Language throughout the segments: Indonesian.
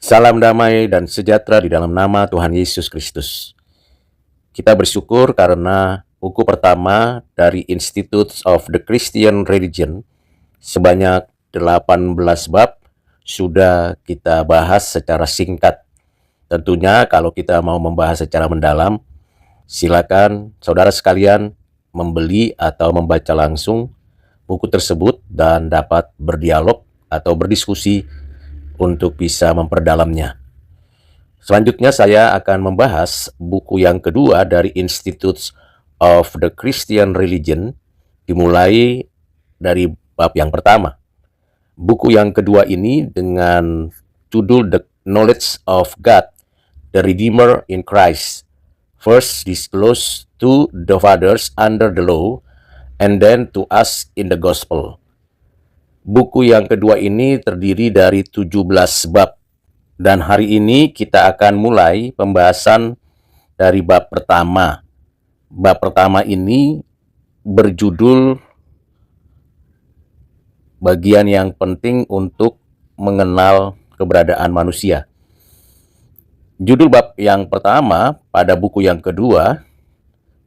Salam damai dan sejahtera di dalam nama Tuhan Yesus Kristus. Kita bersyukur karena buku pertama dari Institutes of the Christian Religion sebanyak 18 bab sudah kita bahas secara singkat. Tentunya kalau kita mau membahas secara mendalam, silakan saudara sekalian membeli atau membaca langsung buku tersebut dan dapat berdialog atau berdiskusi untuk bisa memperdalamnya. Selanjutnya saya akan membahas buku yang kedua dari Institutes of the Christian Religion, dimulai dari bab yang pertama. Buku yang kedua ini dengan judul The Knowledge of God, the Redeemer in Christ, first disclosed to the fathers under the law, and then to us in the gospel. Buku yang kedua ini terdiri dari 17 bab. Dan hari ini kita akan mulai pembahasan dari bab pertama. Bab pertama ini berjudul bagian yang penting untuk mengenal keberadaan manusia. Judul bab yang pertama pada buku yang kedua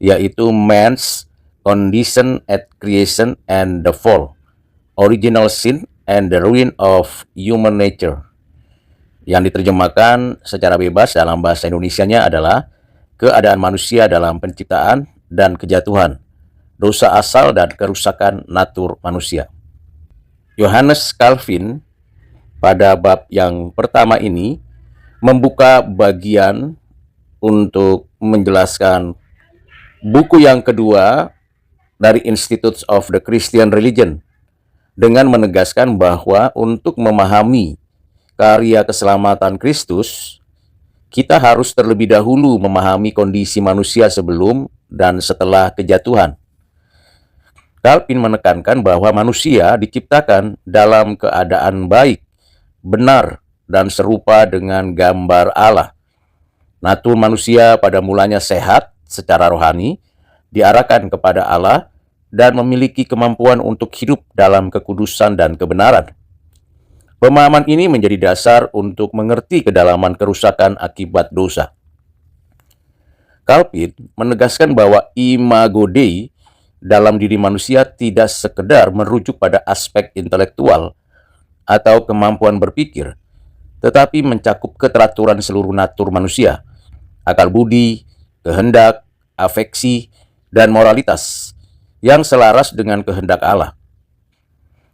yaitu Man's Condition at Creation and the Fall, Original Sin and the Ruin of Human Nature. Yang diterjemahkan secara bebas dalam bahasa Indonesianya adalah keadaan manusia dalam penciptaan dan kejatuhan, dosa asal dan kerusakan natur manusia. Johannes Calvin pada bab yang pertama ini membuka bagian untuk menjelaskan buku yang kedua dari Institutes of the Christian Religion dengan menegaskan bahwa untuk memahami karya keselamatan Kristus, kita harus terlebih dahulu memahami kondisi manusia sebelum dan setelah kejatuhan. Calvin menekankan bahwa manusia diciptakan dalam keadaan baik, benar, dan serupa dengan gambar Allah. Natur manusia pada mulanya sehat secara rohani, diarahkan kepada Allah, dan memiliki kemampuan untuk hidup dalam kekudusan dan kebenaran. Pemahaman ini menjadi dasar untuk mengerti kedalaman kerusakan akibat dosa. Calvin menegaskan bahwa imago Dei dalam diri manusia tidak sekedar merujuk pada aspek intelektual atau kemampuan berpikir, tetapi mencakup keteraturan seluruh natur manusia, akal budi, kehendak, afeksi, dan moralitas yang selaras dengan kehendak Allah.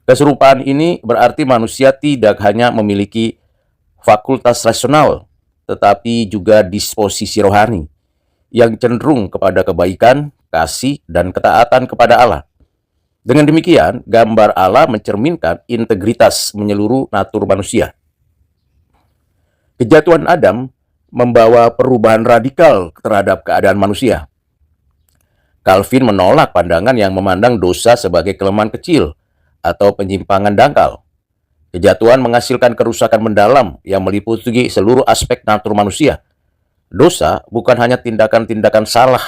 Keserupaan ini berarti manusia tidak hanya memiliki fakultas rasional, tetapi juga disposisi rohani yang cenderung kepada kebaikan, kasih, dan ketaatan kepada Allah. Dengan demikian, gambar Allah mencerminkan integritas menyeluruh natur manusia. Kejatuhan Adam membawa perubahan radikal terhadap keadaan manusia. Calvin menolak pandangan yang memandang dosa sebagai kelemahan kecil atau penyimpangan dangkal. Kejatuhan menghasilkan kerusakan mendalam yang meliputi seluruh aspek natur manusia. Dosa bukan hanya tindakan-tindakan salah,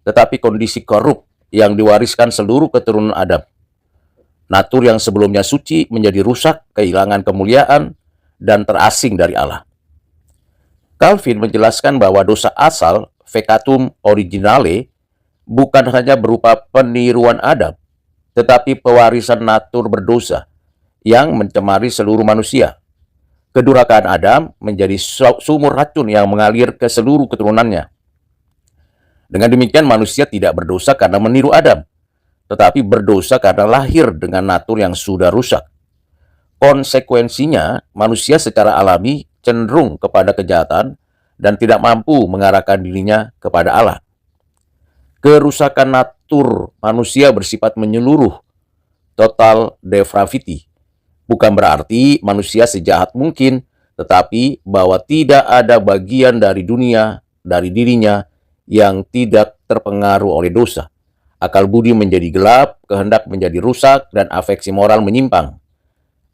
tetapi kondisi korup yang diwariskan seluruh keturunan Adam. Natur yang sebelumnya suci menjadi rusak, kehilangan kemuliaan, dan terasing dari Allah. Calvin menjelaskan bahwa dosa asal, fecatum originale, bukan hanya berupa peniruan Adam, tetapi pewarisan natur berdosa yang mencemari seluruh manusia. Kedurhakaan Adam menjadi sumur racun yang mengalir ke seluruh keturunannya. Dengan demikian manusia tidak berdosa karena meniru Adam, tetapi berdosa karena lahir dengan natur yang sudah rusak. Konsekuensinya, manusia secara alami cenderung kepada kejahatan dan tidak mampu mengarahkan dirinya kepada Allah. Kerusakan natur manusia bersifat menyeluruh, total depravity. Bukan berarti manusia sejahat mungkin, tetapi bahwa tidak ada bagian dari dunia, dari dirinya, yang tidak terpengaruh oleh dosa. Akal budi menjadi gelap, kehendak menjadi rusak, dan afeksi moral menyimpang.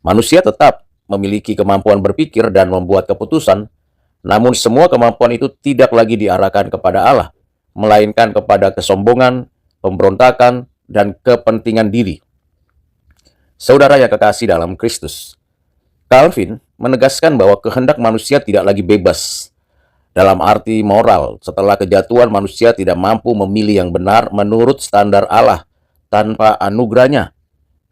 Manusia tetap memiliki kemampuan berpikir dan membuat keputusan, namun semua kemampuan itu tidak lagi diarahkan kepada Allah, melainkan kepada kesombongan, pemberontakan, dan kepentingan diri. Saudara yang kekasih dalam Kristus, Calvin menegaskan bahwa kehendak manusia tidak lagi bebas. Dalam arti moral, setelah kejatuhan manusia tidak mampu memilih yang benar menurut standar Allah tanpa anugerahnya.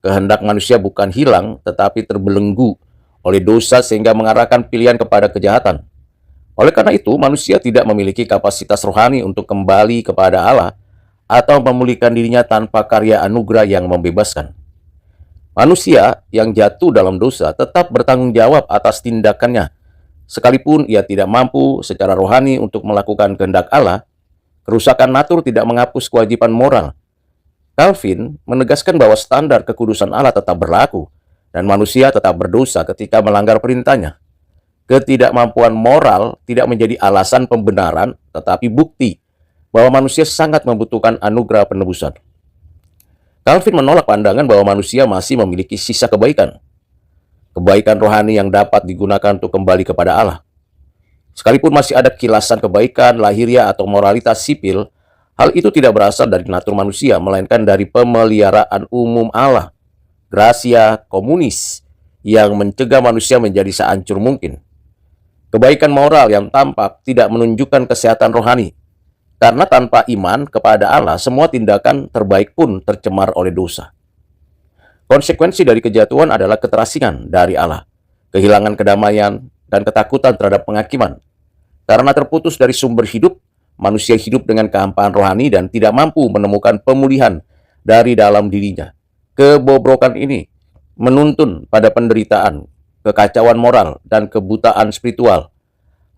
Kehendak manusia bukan hilang, tetapi terbelenggu oleh dosa sehingga mengarahkan pilihan kepada kejahatan. Oleh karena itu, manusia tidak memiliki kapasitas rohani untuk kembali kepada Allah atau memulihkan dirinya tanpa karya anugerah yang membebaskan. Manusia yang jatuh dalam dosa tetap bertanggung jawab atas tindakannya. Sekalipun ia tidak mampu secara rohani untuk melakukan kehendak Allah, kerusakan natur tidak menghapus kewajiban moral. Calvin menegaskan bahwa standar kekudusan Allah tetap berlaku, dan manusia tetap berdosa ketika melanggar perintahnya. Ketidakmampuan moral tidak menjadi alasan pembenaran, tetapi bukti bahwa manusia sangat membutuhkan anugerah penebusan. Calvin menolak pandangan bahwa manusia masih memiliki sisa kebaikan. Kebaikan rohani yang dapat digunakan untuk kembali kepada Allah. Sekalipun masih ada kilasan kebaikan lahiriah atau moralitas sipil, hal itu tidak berasal dari natur manusia, melainkan dari pemeliharaan umum Allah, gracia komunis, yang mencegah manusia menjadi sehancur mungkin. Kebaikan moral yang tampak tidak menunjukkan kesehatan rohani, karena tanpa iman kepada Allah, semua tindakan terbaik pun tercemar oleh dosa. Konsekuensi dari kejatuhan adalah keterasingan dari Allah, kehilangan kedamaian, dan ketakutan terhadap penghakiman. Karena terputus dari sumber hidup, manusia hidup dengan kehampaan rohani dan tidak mampu menemukan pemulihan dari dalam dirinya. Kebobrokan ini menuntun pada penderitaan, kekacauan moral, dan kebutaan spiritual.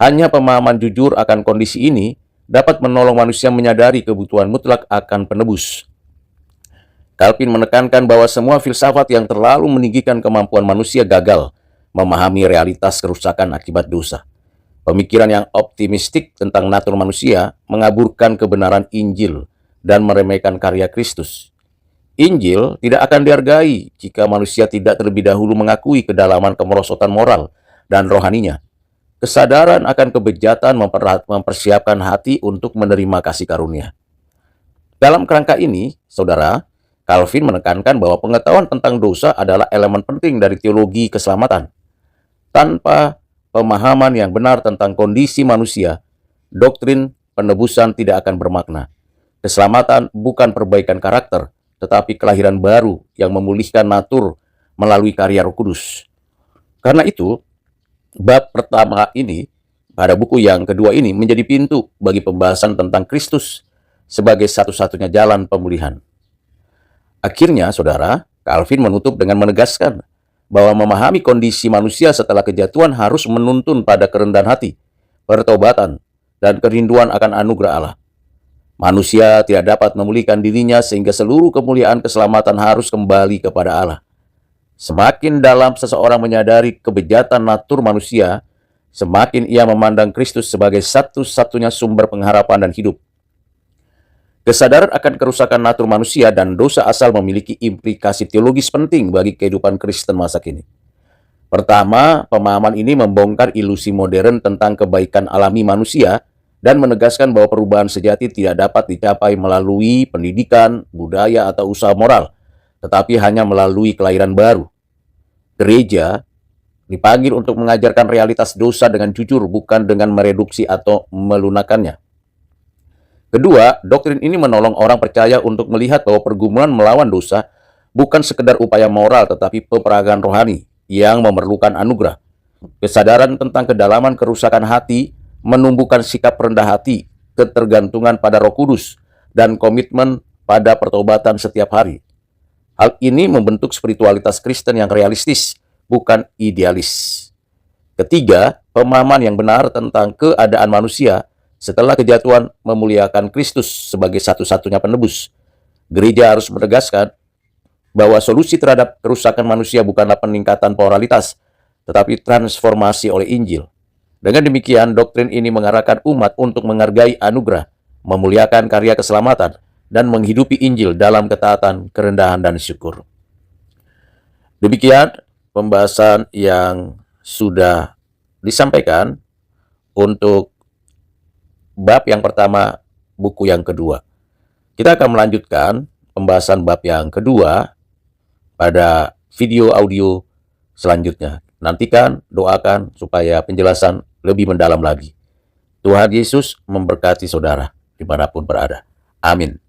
Hanya pemahaman jujur akan kondisi ini dapat menolong manusia menyadari kebutuhan mutlak akan penebus. Calvin menekankan bahwa semua filsafat yang terlalu meninggikan kemampuan manusia gagal memahami realitas kerusakan akibat dosa. Pemikiran yang optimistik tentang natur manusia mengaburkan kebenaran Injil dan meremehkan karya Kristus. Injil tidak akan dihargai jika manusia tidak terlebih dahulu mengakui kedalaman kemerosotan moral dan rohaninya. Kesadaran akan kebejatan mempersiapkan hati untuk menerima kasih karunia. Dalam kerangka ini, saudara, Calvin menekankan bahwa pengetahuan tentang dosa adalah elemen penting dari teologi keselamatan. Tanpa pemahaman yang benar tentang kondisi manusia, doktrin penebusan tidak akan bermakna. Keselamatan bukan perbaikan karakter, tetapi kelahiran baru yang memulihkan natur melalui karya Roh Kudus. Karena itu, bab pertama ini, pada buku yang kedua ini, menjadi pintu bagi pembahasan tentang Kristus sebagai satu-satunya jalan pemulihan. Akhirnya, saudara, Calvin menutup dengan menegaskan bahwa memahami kondisi manusia setelah kejatuhan harus menuntun pada kerendahan hati, pertobatan, dan kerinduan akan anugerah Allah. Manusia tidak dapat memulihkan dirinya sehingga seluruh kemuliaan keselamatan harus kembali kepada Allah. Semakin dalam seseorang menyadari kebejatan natur manusia, semakin ia memandang Kristus sebagai satu-satunya sumber pengharapan dan hidup. Kesadaran akan kerusakan natur manusia dan dosa asal memiliki implikasi teologis penting bagi kehidupan Kristen masa kini. Pertama, pemahaman ini membongkar ilusi modern tentang kebaikan alami manusia dan menegaskan bahwa perubahan sejati tidak dapat dicapai melalui pendidikan, budaya, atau usaha moral, tetapi hanya melalui kelahiran baru. Gereja dipanggil untuk mengajarkan realitas dosa dengan jujur, bukan dengan mereduksi atau melunakannya. Kedua, doktrin ini menolong orang percaya untuk melihat bahwa pergumulan melawan dosa bukan sekedar upaya moral, tetapi peperagan rohani yang memerlukan anugerah. Kesadaran tentang kedalaman kerusakan hati menumbuhkan sikap rendah hati, ketergantungan pada Roh Kudus, dan komitmen pada pertobatan setiap hari. Hal ini membentuk spiritualitas Kristen yang realistis, bukan idealis. Ketiga, pemahaman yang benar tentang keadaan manusia setelah kejatuhan memuliakan Kristus sebagai satu-satunya penebus. Gereja harus menegaskan bahwa solusi terhadap kerusakan manusia bukanlah peningkatan moralitas, tetapi transformasi oleh Injil. Dengan demikian, doktrin ini mengarahkan umat untuk menghargai anugerah, memuliakan karya keselamatan, dan menghidupi Injil dalam ketaatan, kerendahan, dan syukur. Demikian pembahasan yang sudah disampaikan untuk bab yang pertama, buku yang kedua. Kita akan melanjutkan pembahasan bab yang kedua pada video audio selanjutnya. nantikan, doakan supaya penjelasan lebih mendalam lagi. Tuhan Yesus memberkati saudara dimanapun berada. Amin.